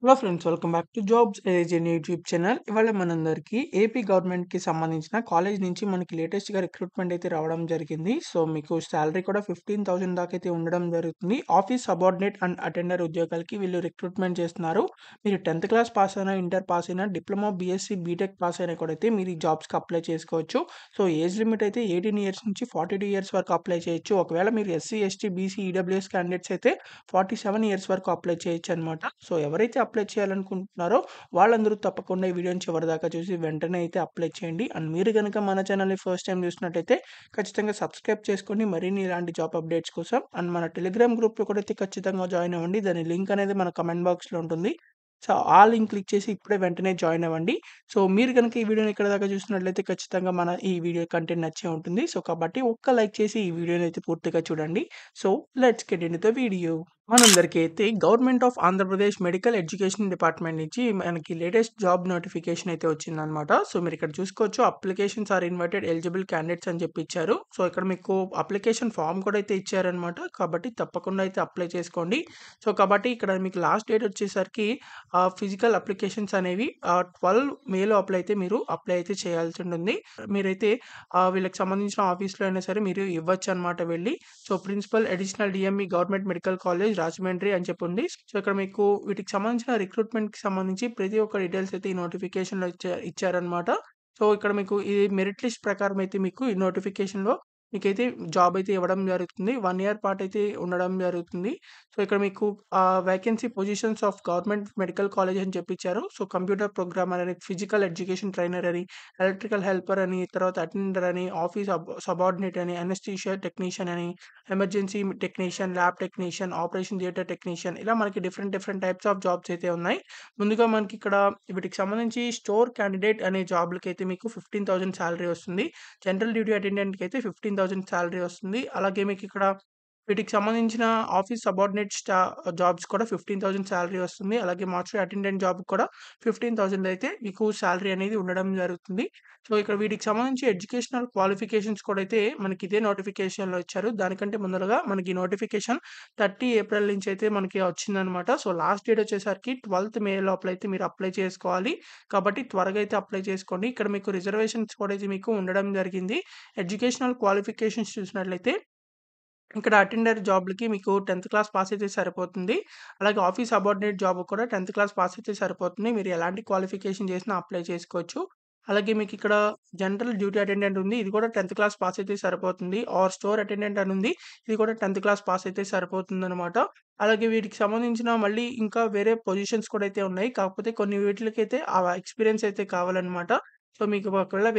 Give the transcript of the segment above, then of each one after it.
Hello friends, welcome back to jobs again YouTube channel. ఇవాళ మనందరికీ AP గవర్నమెంట్‌కి సంబంధించిన కాలేజ్ నుంచి మనకి లేటెస్ట్‌గా రిక్రూట్మెంట్ అయితే రావడం జరిగింది. సో, మీకు సాలరీ కూడా 15,000 దాకా అయితే ఉండడం జరుగుతుంది. ఆఫీస్ సబార్డినేట్ అండ్ అటెండర్ ఉద్యోగాలకి వీళ్ళు రిక్రూట్మెంట్ చేస్తున్నారు. మీరు 10థ్ క్లాస్ పాస్ అయినా, ఇంటర్ పాస్ అయినా, డిప్లొమా, బీఎస్సీ, బీటెక్ పాస్ అయినా కూడా అయితే మీరు ఈ జాబ్స్‌కి అప్లై చేసుకోవచ్చు. సో, ఏజ్ లిమిట్ అయితే 18 ఇయర్స్ నుంచి 42 ఇయర్స్ వరకు అప్లై చేయొచ్చు. ఒకవేళ మీరు SC, ST, BC, EWS candidates అయితే 47 ఇయర్స్ వరకు అప్లై చేయొచ్చనమాట. సో, ఎవరైతే అప్లై చేయాలనుకుంటున్నారో వాళ్ళందరూ తప్పకుండా ఈ వీడియోని చివరిదాకా చూసి వెంటనే అయితే అప్లై చేయండి. అండ్ మీరు గనుక మన ఛానల్‌ని ఫస్ట్ టైమ్ చూసినట్టయితే ఖచ్చితంగా సబ్స్క్రైబ్ చేసుకోండి మరిన్ని ఇలాంటి జాబ్ అప్డేట్స్ కోసం. అండ్ మన టెలిగ్రామ్ గ్రూప్‌లో కూడా అయితే ఖచ్చితంగా జాయిన్ అవ్వండి. దాని లింక్ అనేది మన కామెంట్ బాక్స్‌లో ఉంటుంది. సో, ఆ లింక్ క్లిక్ చేసి ఇప్పుడే వెంటనే జాయిన్ అవ్వండి. సో, మీరు గనుక ఈ వీడియోని ఇక్కడి దాకా చూసినట్లయితే ఖచ్చితంగా మన ఈ వీడియో కంటెంట్ నచ్చే ఉంటుంది. సో, కాబట్టి ఒక్క లైక్ చేసి ఈ వీడియోని అయితే పూర్తిగా చూడండి. So, let's get into the video. మనందరికీ అయితే government of Andhra Pradesh medical education department నుంచి మనకి లేటెస్ట్ జాబ్ నోటిఫికేషన్ అయితే వచ్చిందనమాట. సో, మీరు ఇక్కడ చూసుకోవచ్చు, applications are invited eligible candidates అని చెప్పి ఇచ్చారు. సో, ఇక్కడ మీకు అప్లికేషన్ ఫామ్ కూడా అయితే ఇచ్చారనమాట. కాబట్టి తప్పకుండా అయితే అప్లై చేసుకోండి. సో, కాబట్టి ఇక్కడ మీకు లాస్ట్ డేట్ వచ్చేసరికి ఫిజికల్ అప్లికేషన్స్ అనేవి 12 మే లోపల అయితే మీరు అప్లై అయితే చేయాల్సి ఉంటుంది. మీరైతే వీళ్ళకి సంబంధించిన ఆఫీస్‌లో అయినా సరే మీరు ఇవ్వచ్చు అనమాట వెళ్ళి. So, principal additional DME government medical college Rajahmundry అని చెప్పి ఉంది. సో, ఇక్కడ మీకు వీటికి సంబంధించిన రిక్రూట్మెంట్‌కి సంబంధించి ప్రతి ఒక్క డీటెయిల్స్ అయితే ఈ నోటిఫికేషన్‌లో ఇచ్చారనమాట. సో, ఇక్కడ మీకు ఈ మెరిట్ లిస్ట్ ప్రకారం అయితే మీకు ఈ నోటిఫికేషన్‌లో మీకైతే జాబ్ అయితే ఇవ్వడం జరుగుతుంది. 1 ఇయర్ పాటైతే ఉండడం జరుగుతుంది. సో, ఇక్కడ మీకు vacancy positions of government medical college అని చెప్పిచ్చారు. సో, కంప్యూటర్ ప్రోగ్రామర్ అని, ఫిజికల్ ఎడ్యుకేషన్ ట్రైనర్ అని, ఎలక్ట్రికల్ హెల్పర్ అని, తర్వాత అటెండర్ అని, ఆఫీస్ సబార్డినేట్ అని, అనస్థీషియా టెక్నీషియన్ అని, emergency technician, lab technician, operation theatre technician, ఇలా మనకి different different types of jobs అయితే ఉన్నాయి. ముందుగా మనకి ఇక్కడ వీటికి సంబంధించి స్టోర్ క్యాండిడేట్ అనే జాబ్‌లకైతే మీకు 15,000 సాలరీ వస్తుంది. జనరల్ డ్యూటీ అటెండెంట్‌కి అయితే 15,000 సాలరీ వస్తుంది. అలాగే మీకు ఇక్కడ వీటికి సంబంధించిన ఆఫీస్ సబార్డినేట్ జాబ్స్ కూడా 15,000 సాలరీ వస్తుంది. అలాగే మార్చురీ అటెండెంట్ జాబ్‌కి కూడా 15,000 అయితే మీకు సాలరీ అనేది ఉండడం జరుగుతుంది. సో, ఇక్కడ వీటికి సంబంధించి ఎడ్యుకేషనల్ క్వాలిఫికేషన్స్ కూడా అయితే మనకి ఇదే నోటిఫికేషన్‌లో ఇచ్చారు. దానికంటే ముందరగా మనకి నోటిఫికేషన్ 30 ఏప్రిల్ నుంచి అయితే మనకి వచ్చిందనమాట. సో, లాస్ట్ డేట్ వచ్చేసరికి 12థ్ మే లోపలైతే మీరు అప్లై చేసుకోవాలి. కాబట్టి త్వరగా అయితే అప్లై చేసుకోండి. ఇక్కడ మీకు రిజర్వేషన్స్ కూడా అయితే మీకు ఉండడం జరిగింది. ఎడ్యుకేషనల్ క్వాలిఫికేషన్స్ చూసినట్లయితే ఇక్కడ అటెండర్ జాబ్‌లకి మీకు 10థ్ క్లాస్ పాస్ అయితే సరిపోతుంది. అలాగే ఆఫీస్ సబార్డినేట్ జాబ్‌కి కూడా 10థ్ క్లాస్ పాస్ అయితే సరిపోతుంది. మీరు ఎలాంటి క్వాలిఫికేషన్ చేసినా అప్లై చేసుకోవచ్చు. అలాగే మీకిక్కడ జనరల్ డ్యూటీ అటెండెంట్ ఉంది. ఇది కూడా 10థ్ క్లాస్ పాస్ అయితే సరిపోతుంది. ఆర్ స్టోర్ అటెండెంట్ అని ఉంది. ఇది కూడా 10థ్ క్లాస్ పాస్ అయితే సరిపోతుందనమాట. అలాగే వీటికి సంబంధించిన మళ్ళీ ఇంకా వేరే పొజిషన్స్ కూడా అయితే ఉన్నాయి. కాకపోతే కొన్ని వీటిలకైతే ఆ ఎక్స్‌పీరియన్స్ అయితే కావాలనమాట. సో, మీకు ఒకవేళ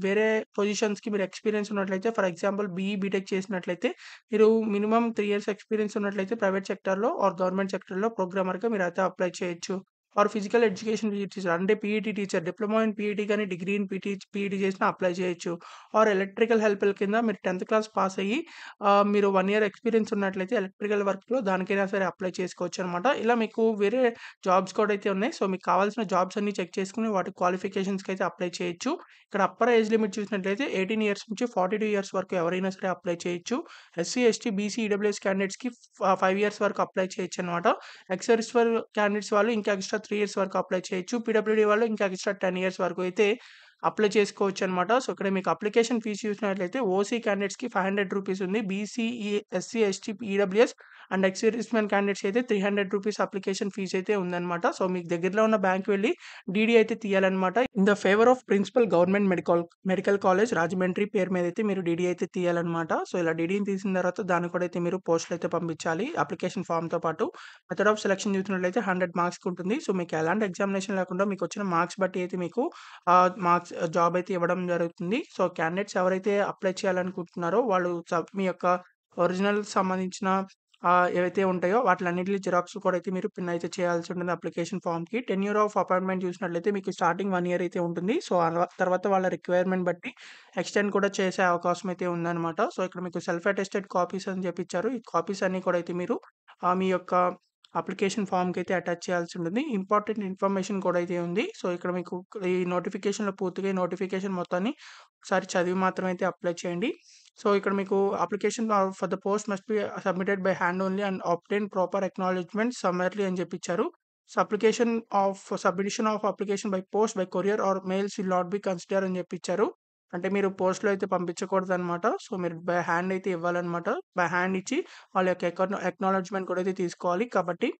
వేరే పొజిషన్స్‌కి మీరు ఎక్స్‌పీరియన్స్ ఉన్నట్లయితే, ఫర్ ఎగ్జాంపుల్ బీఈ, బీటెక్ చేసినట్లయితే మీరు మినిమమ్ 3 ఇయర్స్ ఎక్స్‌పీరియన్స్ ఉన్నట్లయితే ప్రైవేట్ సెక్టార్‌లో ఆర్ గవర్నమెంట్ సెక్టార్‌లో ప్రోగ్రామర్‌గా మీరైతే అప్లై చేయొచ్చు. ఆర్ ఫిజికల్ ఎడ్యుకేషన్ టీచర్ అంటే PET teacher, diploma in PET గాని, డిగ్రీ ఇన్ పీఈటీ చేసినా అప్లై చేయొచ్చు. ఆర్ ఎలక్ట్రికల్ హెల్పర్ కింద మీరు 10థ్ క్లాస్ పాస్ అయ్యి మీరు 1 ఇయర్ ఎక్స్‌పీరియన్స్ ఉన్నట్లయితే ఎలక్ట్రికల్ వర్క్‌లో దానికైనా సరే అప్లై చేసుకోవచ్చనమాట. ఇలా మీకు వేరే జాబ్స్ కూడా అయితే ఉన్నాయి. సో, మీకు కావాల్సిన జాబ్స్ అన్నీ చెక్ చేసుకొని వాటి క్వాలిఫికేషన్స్‌కి అయితే అప్లై చేయొచ్చు. ఇక్కడ అప్పర్ ఏజ్ లిమిట్ చూసినట్లయితే 18 ఇయర్స్ నుంచి 42 ఇయర్స్ వరకు ఎవరైనా సరే అప్లై చేయొచ్చు. ఎస్సీ, ఎస్టీ, బీసీ, ఈడబ్ల్యూఎస్ క్యాండిడేట్స్‌కి 5 ఇయర్స్ వరకు అప్లై చేయొచ్చనమాట. ఎక్స్ సర్వీస్ క్యాండిడేట్స్ వాళ్ళు ఇంకా ఎక్స్‌ట్రా 3 ఇయర్స్ వరకు అప్లై చేయొచ్చు. పీడబ్ల్యూడీ వాళ్ళు ఇంకా ఎక్స్‌ట్రా 10 ఇయర్స్ వరకు అయితే అప్లై చేసుకోవచ్చనమాట. సో, ఇక్కడ మీకు అప్లికేషన్ ఫీస్ చూసినట్లయితే ఓసీ క్యాండిడేట్స్‌కి ₹500 ఉంది. BC, SC, ST, EWS and ex service men candidates అయితే ₹300 అప్లికేషన్ ఫీస్ అయితే ఉందనమాట. సో, మీకు దగ్గరలో ఉన్న బ్యాంక్‌కి వెళ్లి డీడీ అయితే తీయాలనమాట. In the favour of principal government medical college Rajahmundry పేరు మీద అయితే మీరు డీడీ అయితే తీయాలనమాట. సో, ఇలా డీడీని తీసిన తర్వాత దాన్ని కూడా అయితే మీరు పోస్ట్‌లో అయితే పంపించాలి అప్లికేషన్ ఫార్మ్‌తో పాటు. మెథడ్ ఆఫ్ సెలక్షన్ చూసినట్లయితే 100 మార్క్స్‌కి ఉంటుంది. సో, మీకు ఎలాంటి ఎగ్జామినేషన్ లేకుండా మీకొచ్చిన మార్క్స్ బట్టి అయితే మీకు జాబ్ అయితే ఇవ్వడం జరుగుతుంది. సో, క్యాండిడేట్స్ ఎవరైతే అప్లై చేయాలనుకుంటున్నారో వాళ్ళు మీ యొక్క ఒరిజినల్ సంబంధించిన ఏవైతే ఉంటాయో వాటిలన్నిటిని జిరాక్స్ కూడా అయితే మీరు పిన్ అయితే చేయాల్సి ఉంటుంది అప్లికేషన్ ఫార్మ్‌కి. టెన్యూర్ ఆఫ్ అపాయింట్‌మెంట్ చూసినట్లయితే మీకు స్టార్టింగ్ 1 ఇయర్ అయితే ఉంటుంది. సో, తర్వాత వాళ్ళ రిక్వైర్‌మెంట్ బట్టి ఎక్స్‌టెండ్ కూడా చేసే అవకాశం అయితే ఉందనమాట. సో, ఇక్కడ మీకు సెల్ఫ్ అటెస్టెడ్ కాపీస్ అని చెప్పి ఇచ్చారు. ఈ కాపీస్ అన్నీ కూడా అయితే మీరు మీ యొక్క అప్లికేషన్ ఫార్మ్‌కి అయితే అటాచ్ చేయాల్సి ఉంటుంది. ఇంపార్టెంట్ ఇన్ఫర్మేషన్ కూడా అయితే ఉంది. సో, ఇక్కడ మీకు ఈ నోటిఫికేషన్‌లో పూర్తిగా ఈ నోటిఫికేషన్ మొత్తాన్ని ఒకసారి చదివి మాత్రం అయితే అప్లై చేయండి. సో, ఇక్కడ మీకు application for the post must be submitted by hand only and obtain proper acknowledgement summarily అని చెప్పి ఇచ్చారు. Application of submission of application by post, by courier or mails will not be consider అని చెప్పి ఇచ్చారు. అంటే మీరు పోస్ట్‌లో అయితే పంపించకూడదనమాట. సో, మీరు బై హ్యాండ్ అయితే ఇవ్వాలనమాట. బై హ్యాండ్ ఇచ్చి వాళ్ళ యొక్క అక్నాలెడ్జ్‌మెంట్ కూడా అయితే తీసుకోవాలి. కాబట్టి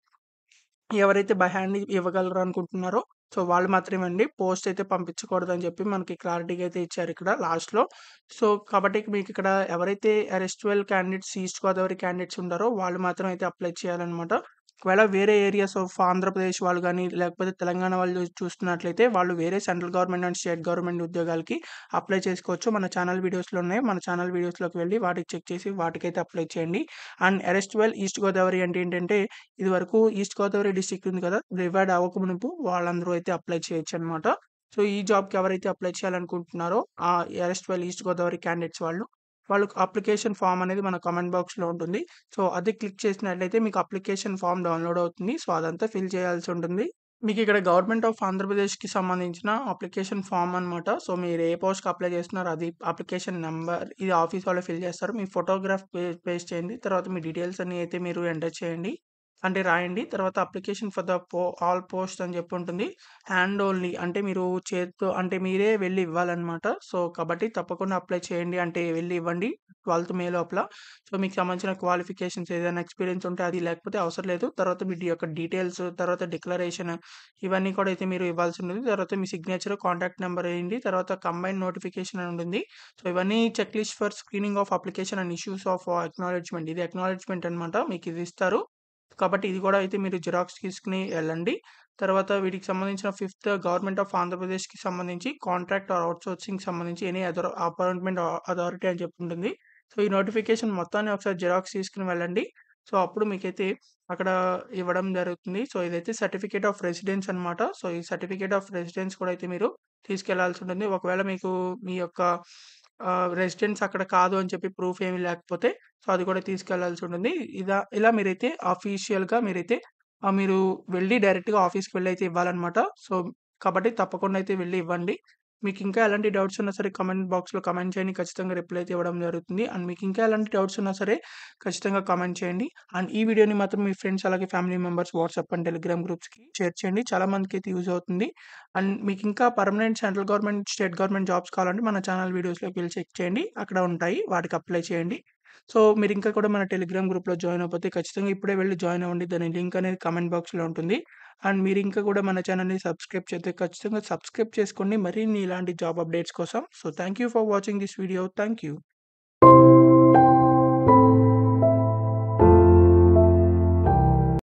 ఎవరైతే బై హ్యాండ్ ఇవ్వగలరు అనుకుంటున్నారో, సో, వాళ్ళు మాత్రమే అండి. పోస్ట్ అయితే పంపించకూడదని చెప్పి మనకి క్లారిటీగా అయితే ఇచ్చారిక్కడ లాస్ట్‌లో. సో, కాబట్టి మీకిక్కడ ఎవరైతే ఎరెస్టువల్ క్యాండిడేట్స్, ఈస్ట్ గోదావరి క్యాండిడేట్స్ ఉంటారో వాళ్ళు మాత్రం అయితే అప్లై చేయాలనమాట. ఒకవేళ వేరే ఏరియాస్ ఆఫ్ ఆంధ్రప్రదేశ్ వాళ్ళు గాని, లేకపోతే తెలంగాణ వాళ్ళు చూస్తున్నట్లయితే వాళ్ళు వేరే central government and state government ఉద్యోగాలకి అప్లై చేసుకోవచ్చు. మన ఛానల్ వీడియోస్‌లో ఉన్నాయి. మన ఛానల్ వీడియోస్‌లోకి వెళ్లి వాటికి చెక్ చేసి వాటికైతే అప్లై చేయండి. అండ్ ఎరెస్టువల్ ఈస్ట్ గోదావరి అంటే ఏంటంటే ఇదివరకు ఈస్ట్ గోదావరి డిస్ట్రిక్ట్ ఉంది కదా! డివైడ్ అవ్వక మునుపు వాళ్ళందరూ అయితే అప్లై చేయొచ్చనమాట. సో, ఈ జాబ్‌కి ఎవరైతే అప్లై చేయాలనుకుంటున్నారో ఎరెస్టువల్ ఈస్ట్ గోదావరి క్యాండిడేట్స్ వాళ్ళకి అప్లికేషన్ ఫార్మ్ అనేది మన కామెంట్ బాక్స్‌లో ఉంటుంది. సో, అది క్లిక్ చేసినట్లయితే మీకు అప్లికేషన్ ఫార్మ్ డౌన్‌లోడ్ అవుతుంది. సో, అదంతా ఫిల్ చేయాల్సి ఉంటుంది. మీకిక్కడ గవర్నమెంట్ ఆఫ్ ఆంధ్రప్రదేశ్‌కి సంబంధించిన అప్లికేషన్ ఫార్మ్ అనమాట. సో, మీరు ఏ పోస్ట్‌కి అప్లై చేస్తున్నారో అది అప్లికేషన్ నంబర్ ఇది ఆఫీస్ వాళ్ళే ఫిల్ చేస్తారు. మీ ఫోటోగ్రాఫ్ పేస్ట్ చేయండి. తర్వాత మీ డీటెయిల్స్ అన్నీ అయితే మీరు ఎంటర్ చేయండి. అంటే రాయండి. తర్వాత application for the all post అని చెప్పి ఉంటుంది. హ్యాండ్ ఓన్లీ అంటే మీరు చేత్తో అంటే మీరే వెళ్లి ఇవ్వాలన్నమాట. సో, కాబట్టి తప్పకుండా అప్లై చేయండి. అంటే వెళ్లి ఇవ్వండి 12థ్ మే లోపల. సో, మీకు సంబంధించిన క్వాలిఫికేషన్స్ ఏదైనా ఎక్స్‌పీరియన్స్ ఉంటే అది లేకపోతే అవసరం లేదు. తర్వాత మీ యొక్క డీటెయిల్స్, తర్వాత డిక్లరేషన్ ఇవన్నీ కూడా అయితే మీరు ఇవ్వాల్సి ఉంటుంది. తర్వాత మీ సిగ్నేచర్, కాంటాక్ట్ నంబర్ వేయండి. తర్వాత కంబైన్డ్ నోటిఫికేషన్ అని ఉంటుంది. సో, ఇవన్నీ check list for screening of application and issues of acknowledgement ఇది అక్నాలెడ్జ్‌మెంట్ అనమాట. మీకు ఇది ఇస్తారు. కాబట్టి ఇది కూడా అయితే మీరు జిరాక్స్ తీసుకొని వెళ్ళండి. తర్వాత వీటికి సంబంధించిన ఫిఫ్త్ గవర్నమెంట్ ఆఫ్ ఆంధ్రప్రదేశ్‌కి సంబంధించి కాంట్రాక్ట్ ఆర్ ఔట్‌సోర్సింగ్‌కి సంబంధించి ఎనీ అదర్ అపాయింట్‌మెంట్ అథారిటీ అని చెప్పి ఉంటుంది. సో, ఈ నోటిఫికేషన్ మొత్తాన్ని ఒకసారి జిరాక్స్ తీసుకొని వెళ్ళండి. సో, అప్పుడు మీకైతే అక్కడ ఇవ్వడం జరుగుతుంది. సో, ఇదైతే సర్టిఫికేట్ ఆఫ్ రెసిడెన్స్ అనమాట. సో, ఈ సర్టిఫికేట్ ఆఫ్ రెసిడెన్స్ కూడా అయితే మీరు తీసుకెళ్లాల్సి ఉంటుంది. ఒకవేళ మీకు మీ యొక్క రెసిడెన్స్ అక్కడ కాదు అని చెప్పి ప్రూఫ్ ఏమీ లేకపోతే సో, అది కూడా తీసుకెళ్లాల్సి ఉంటుంది. ఇలా మీరైతే అఫీషియల్‌గా మీరైతే మీరు వెళ్లి డైరెక్ట్‌గా ఆఫీస్‌కి వెళ్లి అయితే ఇవ్వాలన్నమాట. సో, కాబట్టి తప్పకుండా అయితే వెళ్లి ఇవ్వండి. మీకింకా ఎలాంటి డౌట్స్ ఉన్నా సరే కామెంట్ బాక్స్‌లో కామెంట్ చేయండి. ఖచ్చితంగా రిప్లై అయితే ఇవ్వడం జరుగుతుంది. అండ్ మీకింకా ఎలాంటి డౌట్స్ ఉన్నా సరే ఖచ్చితంగా కామెంట్ చేయండి. అండ్ ఈ వీడియోని మాత్రం మీ ఫ్రెండ్స్ అలాగే family members WhatsApp and Telegram గ్రూప్స్‌కి షేర్ చేయండి. చాలా మందికైతే యూజ్ అవుతుంది. అండ్ మీకింకా permanent central government, state government jobs కావాలంటే మన ఛానల్ వీడియోస్‌లోకి వెళ్లి చెక్ చేయండి. అక్కడ ఉంటాయి. వాటికి అప్లై చేయండి. సో, మీరింకా కూడా మన టెలిగ్రామ్ గ్రూప్‌లో జాయిన్ అవ్వకపోతే ఖచ్చితంగా ఇప్పుడే వెళ్లి జాయిన్ అవ్వండి. దాని లింక్ అనేది కామెంట్ బాక్స్‌లో ఉంటుంది. అండ్ మీరింకా కూడా మన ఛానల్‌ని సబ్స్క్రైబ్ చేస్తే ఖచ్చితంగా సబ్స్క్రైబ్ చేసుకోండి. మరిన్ని ఇలాంటి జాబ్ అప్డేట్స్ కోసం. So, thank you for watching this video. Thank you.